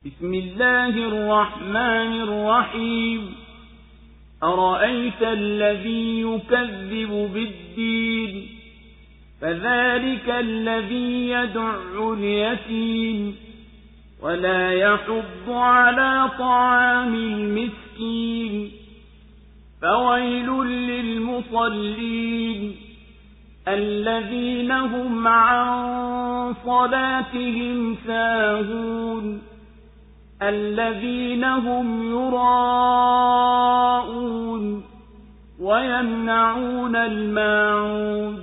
بسم الله الرحمن الرحيم أرأيت الذي يكذب بالدين فذلك الذي يدع اليتيم ولا يحض على طعام المسكين فويل للمصلين الذين هم عن صلاتهم ساهون الذين هم يراءون ويمنعون الماعون.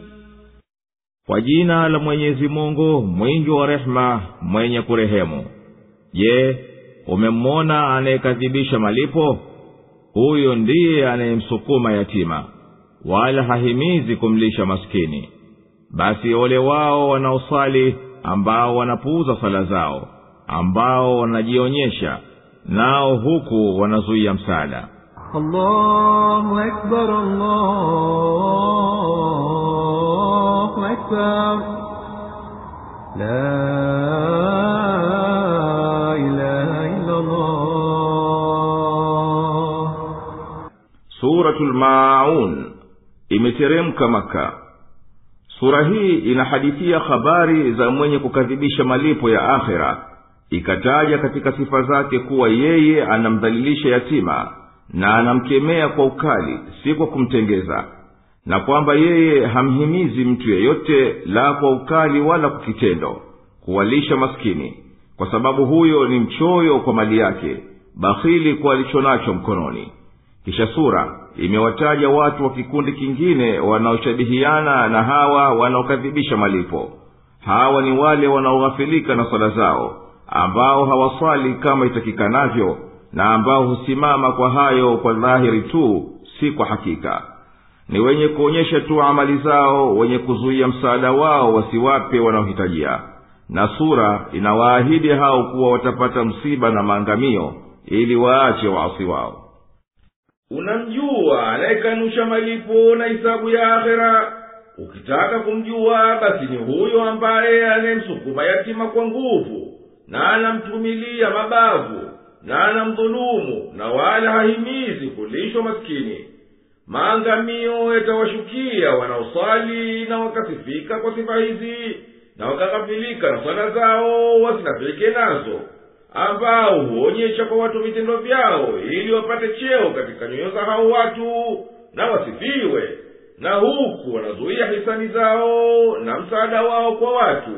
Kwa jina la Mwenyezi Mungu mwingi wa rehema mwenye kurehemu. Je, umemwona anayekadhibisha malipo? Huyo ndiye anayemsukuma yatima wala hahimizi kumlisha maskini. Basi ole wao wanaosali ambao wanapuuza sala zao, ambao wanajionyesha nao huku wanazuia msaada. Allahu akbar, Allahu akbar, la ilaha illa Allah. Suratul Maun imeteremka Maka. Sura hii inahadithia habari za mwenye kukadhibisha malipo ya akhera. Ikataja katika sifa zake kuwa yeye anamdhalilisha yatima na anamkemea kwa ukali, si kwa kumtengeza, na kwamba yeye hamhimizi mtu yeyote la kwa ukali wala kwa kitendo kuwalisha maskini, kwa sababu huyo ni mchoyo kwa mali yake, bakhili kwa alichonacho mkononi. Kisha sura imewataja watu wa kikundi kingine wanaoshabihiana na hawa wanaokadhibisha malipo. Hawa ni wale wanaoghafilika na swala zao, ambao hawaswali kama itakikanavyo, na ambao husimama kwa hayo kwa dhahiri tu, si kwa hakika. Ni wenye kuonyesha tu amali zao, wenye kuzuia msaada wao wasiwape wanaohitajia. Na sura inawaahidi hao kuwa watapata msiba na maangamio, ili waache waasi wao. Unamjua anayekanusha malipo na hisabu ya akhera? Ukitaka kumjua, basi ni huyo ambaye anemsukuma yatima kwa nguvu, na anamtumilia mabavu, na anamdhulumu, na wala hahimizi kulishwa maskini. Maangamio yatawashukia wanaosali na wakasifika kwa sifa hizi, na wakaghafilika na sala zao wasinafike nazo, ambao huonyesha kwa watu vitendo vyao ili wapate cheo katika nyoyo za hao watu na wasifiwe, na huku wanazuia hisani zao na msaada wao kwa watu.